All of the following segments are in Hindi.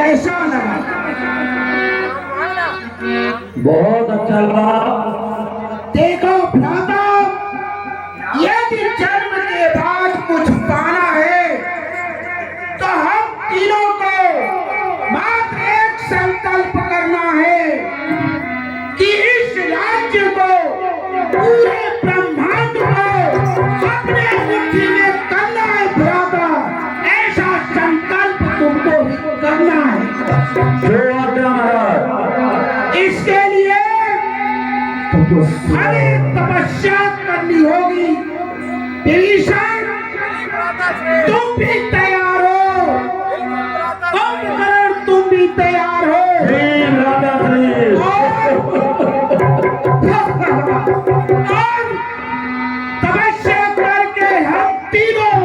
कैसा लगा? बहुत अच्छा लगा। देखो भ्राता, यदि जन्म के बाद कुछ पाना है तो हम तीनों को मात्र एक संकल्प करना है कि इस राज्य को, पूरे ब्रह्मांड को अपने मुट्ठी में करना है भ्राता। ऐसा संकल्प तुमको भी करना है। इसके लिए हमें तपस्या करनी होगी। विभीषण, तुम भी तैयार हो? कुंभकर्ण, तुम भी तैयार हो? और तपस्या करके हम तीनों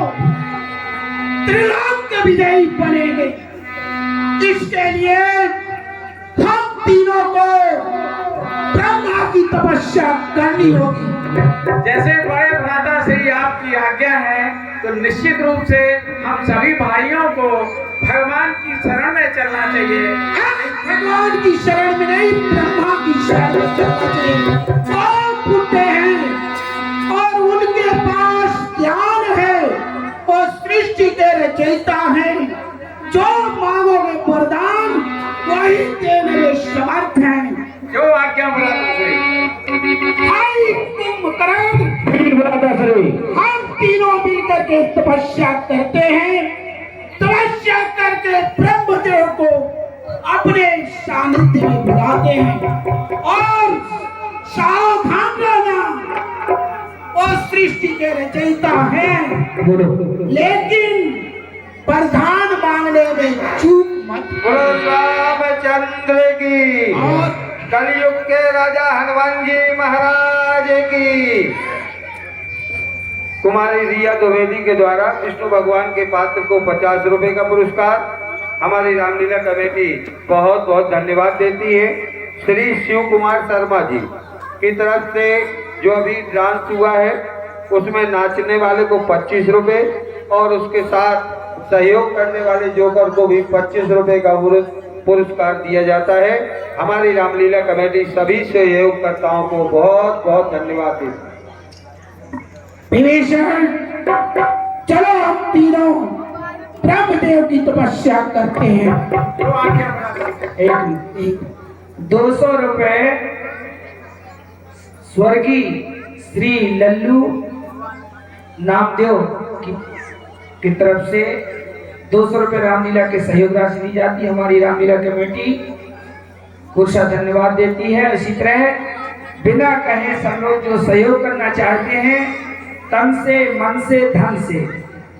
त्रिलोक विजयी बनेंगे। इसके लिए हम तीनों को ब्रह्मा की तपस्या करनी होगी। जैसे बड़े भ्राता श्री आपकी आज्ञा है तो निश्चित रूप से हम सभी भाइयों को भगवान की शरण में चलना चाहिए। भगवान की शरण में नहीं, ब्रह्मा की शरण में चलना चाहिए। सब बुड्ढे हैं और उनके पास ज्ञान है, वो सृष्टि के रचयिता हैं। जो मांगोगे वरदान वही देने में समर्थ हैं। जो आज्ञा भ्राता श्री। भाई कुंभकर्ण, हम तीनों मिलकर के तपस्या करते हैं। तपस्या करके ब्रह्मदेव को अपने सानिध्य में बुलाते हैं और सावधान रहना, वो सृष्टि के रचयिता हैं, लेकिन वरदान मांगने में चूक मत। रामचंद्र की और कलयुग के राजा हनुमान जी महाराज की। कुमारी रिया द्विवेदी के द्वारा विष्णु भगवान के पात्र को 50 रुपए का पुरस्कार हमारी रामलीला कमेटी बहुत बहुत धन्यवाद देती है। श्री शिव कुमार शर्मा जी की तरफ से जो अभी डांस हुआ है उसमें नाचने वाले को 25 रुपए और उसके साथ सहयोग करने वाले जोकर को भी 25 रुपए का पुरस्कार दिया जाता है। हमारी रामलीला कमेटी सभी सहयोगकर्ताओं को बहुत बहुत धन्यवाद देती है। विभीषण, चलो हम तीनों ब्रह्मदेव की तपस्या करते हैं। एक 200 रुपए स्वर्गीय श्री लल्लू नामदेव की तरफ से 200 रुपए रामलीला के सहयोग राशि दी जाती है। हमारी रामलीला कमेटी पुरसा धन्यवाद देती है। इसी तरह बिना कहे सब लोग जो सहयोग करना चाहते हैं तन से, मन से, धन से,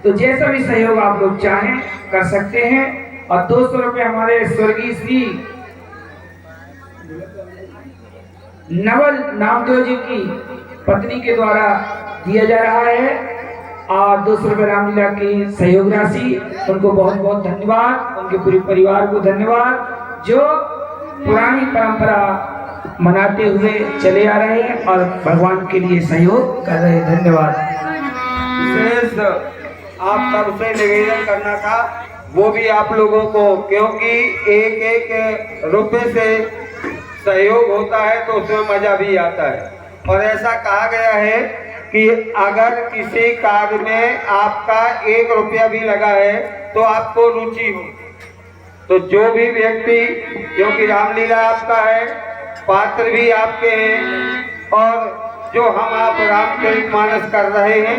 तो जैसा भी सहयोग आप लोग चाहें कर सकते हैं। और 200 रुपए हमारे स्वर्गीय श्री नवल नामदेव जी की पत्नी के द्वारा दिया जा रहा है। और 200 रुपए रामलीला की सहयोग राशि, उनको बहुत बहुत धन्यवाद। उनके पूरे परिवार को धन्यवाद जो पुरानी परंपरा मनाते हुए चले आ रहे हैं और भगवान के लिए सहयोग कर रहे हैं। धन्यवाद। शेष आप सबसे निवेदन करना था वो भी आप लोगों को, क्योंकि एक एक रुपए से सहयोग होता है तो उसमें मजा भी आता है। और ऐसा कहा गया है कि अगर किसी कार्य में आपका 1 रुपया भी लगा है तो आपको रुचि हो, तो जो भी व्यक्ति, क्योंकि रामलीला आपका है, पात्र भी आपके हैं और जो हम आप रामचरितमानस कर रहे हैं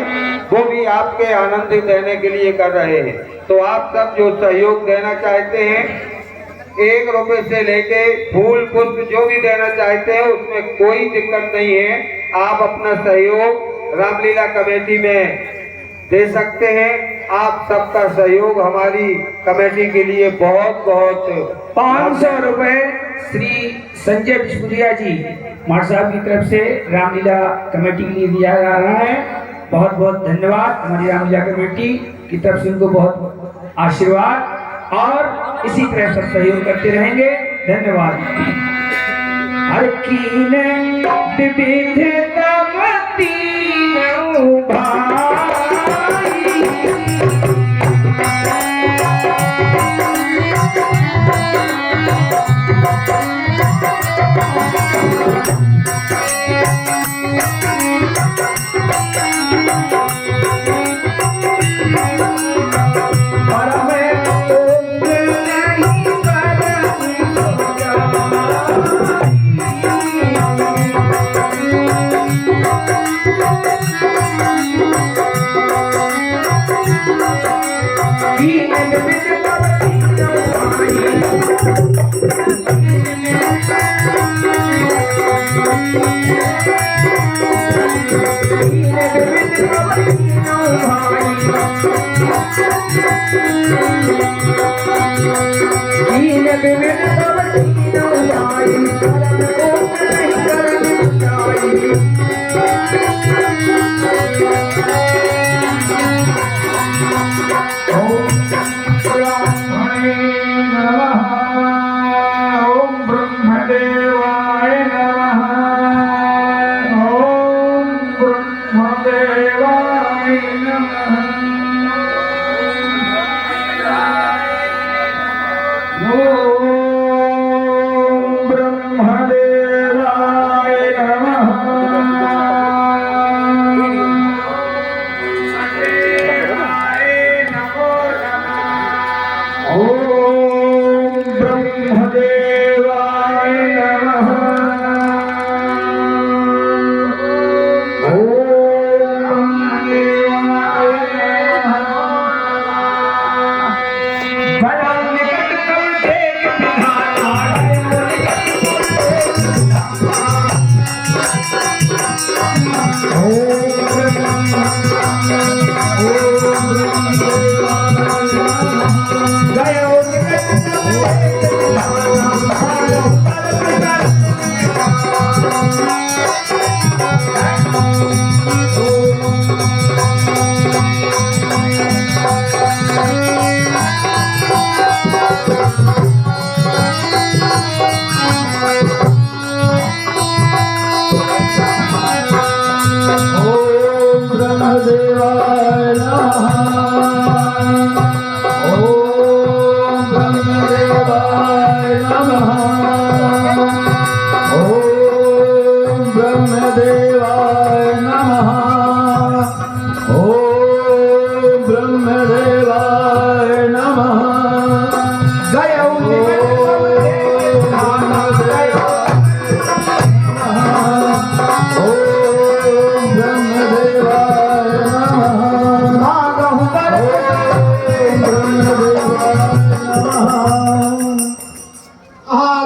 वो भी आपके आनंद देने के लिए कर रहे हैं। तो आप सब जो सहयोग देना चाहते हैं, 1 रुपए से लेके फूल पुष्प जो भी देना चाहते हैं उसमें कोई दिक्कत नहीं है। आप अपना सहयोग रामलीला कमेटी में दे सकते हैं। आप सबका सहयोग हमारी कमेटी के लिए बहुत बहुत। 500 रुपए श्री संजय बिस्पुरिया जी मार साहब की तरफ से रामलीला कमेटी के लिए दिया जा रहा है। बहुत बहुत धन्यवाद। हमारी रामलीला कमेटी की तरफ से उनको बहुत आशीर्वाद और इसी तरह सब सहयोग करते रहेंगे। धन्यवाद। हर कीन विविधतामती भाई दीन विविध सब दीन भाई शरण को नहीं करनी चाहिए। ओम ब्रह्मणे नमः। ओम ब्रह्मदेवाय नमः। ओम ब्रह्मदेवाय नमः। ओम ब्रह्मदेवाय नमः। ओम ब्रह्मदेवाय नमः। ओम ब्रह्मदेवाय नमः। बड़ा निकट कर देख विधाता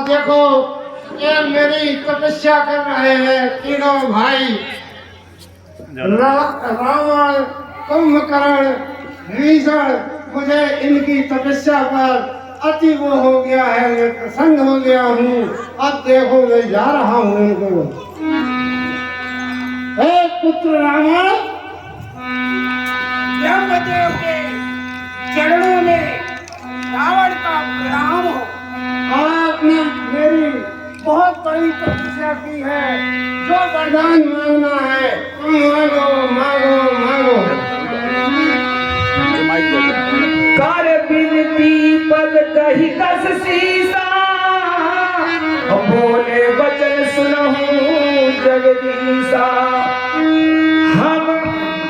देखो ये मेरी तपस्या कर रहे हैं तीनों भाई रावण, कुंभकर्ण, भीषण। मुझे इनकी तपस्या पर अति वो हो गया है, मैं प्रसन्न हो गया हूँ। अब देखो मैं जा रहा हूँ इनको। हे पुत्र रावण, ब्रह्मदेव के चरणों में रावण का प्रणाम हो। आपने मेरी बहुत बड़ी तपस्या की है। जो वरदान मांगना है तुम मांगो मांगो मांगो। कर बिनती पद कही कस सीसा, बोले वचन सुनहु जगदीशा। हम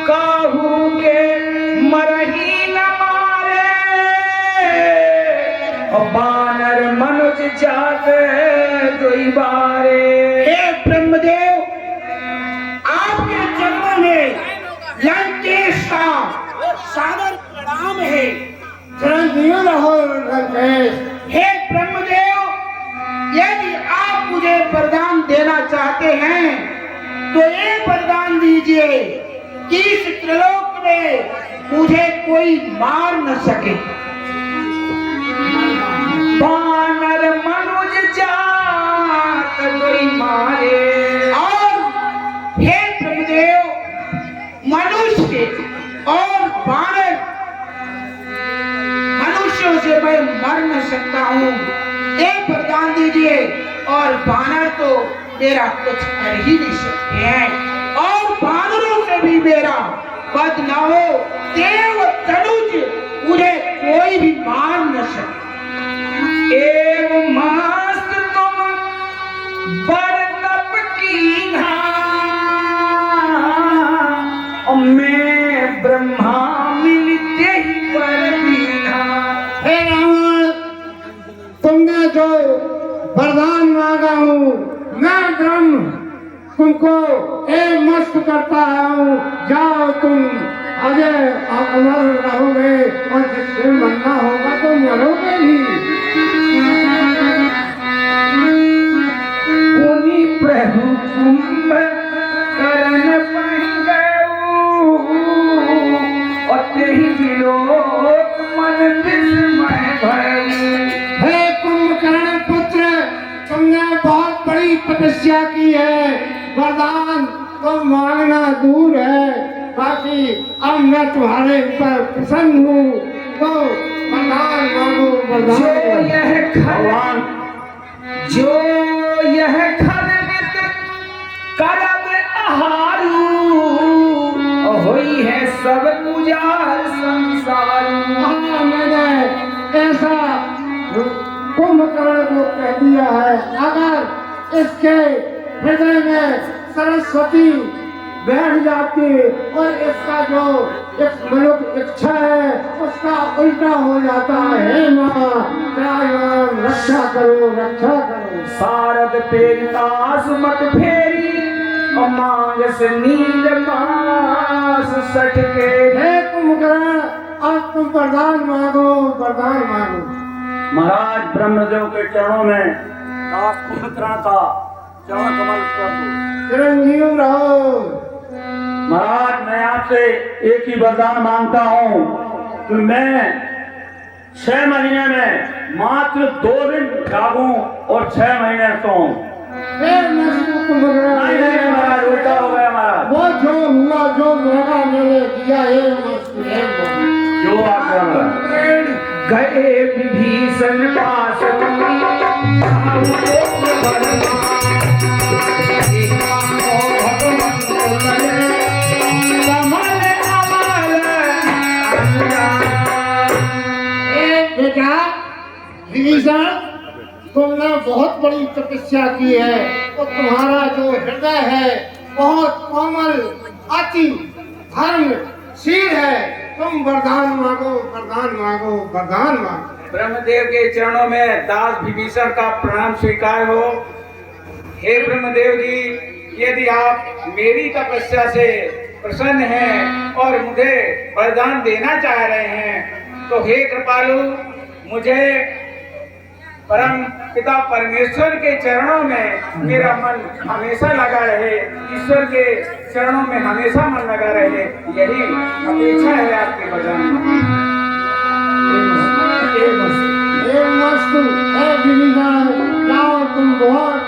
काहू के मरही न मारे, बानर मनुज जाते दुई बारे। हे ब्रह्मदेव, आपके चरणों में लंकेश का सादर प्रणाम है। चरण दियो रहो लंकेश। हे ब्रह्मदेव, यदि आप मुझे वरदान देना चाहते हैं तो ये वरदान दीजिए कि इस त्रिलोक में मुझे कोई मार न सके। बानर मनुज जात कोई मारे। और हे ब्रह्मदेव, मनुष्य और बानर, मनुष्यों से मैं मर न सकता हूँ। एक वरदान दीजिए। और बानर तो मेरा कुछ कर ही नहीं सकते हैं, और बानरों से भी मेरा वध न हो। देव तनुज मुझे कोई भी मार न सके। एव मस्त तुम बर तप कीन्हा, मैं ब्रह्मा मिलते ही पर दीन्हा। हे रावण, तुमने जो वरदान मांगा हूँ, मैं ब्रह्म तुमको एक मस्त करता हूँ। जाओ तुम अजय अमर रहोगे, और जिससे मरना होगा तो मरोगे ही। उन्हीं प्रभु कुंभ करण पंगऊ, और तेहि विलोक मन विस्मय भयऊ। तपस्या की है, वरदान तो मांगना दूर है, बाकी अब मैं तुम्हारे ऊपर प्रसन्न हूँ, तो वरदान मांगो वरदान। जो यह खंडित करब आहारू, होई है सब उजाड़ संसार। मैंने ऐसा कुंभकर्ण को कह दिया है, अगर इसके हृदय में सरस्वती बैठ जाती और इसका जो एक मनुष्य इच्छा है उसका उल्टा हो जाता है। हे माँ त्रायमाम, रक्षा करो रक्षा करो। सारद पेरितास मत फेरी, मांगस नील मास सटके। हे कुंभकर्ण, अब तुम वरदान मांगो वरदान मांगो। महाराज ब्रह्मदेव के चरणों में दास कुंभकर्ण का चरण कमल प्रभु। चिरंजीव रहो। महाराज मैं आपसे एक ही वरदान मांगता हूँ कि मैं 6 महीने में मात्र 2 दिन जागूं और 6 महीने सोऊं। नहीं महाराज, उल्टा हो गया महाराज। वो जो हुआ जो मेरा मैंने किया है जो आप गए विभीषण पास बेटा विभीषण, तुमने बहुत बड़ी तपस्या की है, तो तुम्हारा जो हृदय है बहुत कोमल अति धर्मशील है। तुम वरदान मांगो वरदान मांगो वरदान मांगो। ब्रह्मदेव के चरणों में दास विभीषण का प्रणाम स्वीकार हो। हे ब्रह्मदेव जी, यदि आप मेरी तपस्या से प्रसन्न हैं और मुझे वरदान देना चाह रहे हैं, तो हे कृपालु, मुझे परम पिता परमेश्वर के चरणों में मेरा मन हमेशा लगा रहे, ईश्वर के चरणों में हमेशा मन लगा रहे, यही अपेक्षा है आपके वरदान में। जाओ तुम बहुत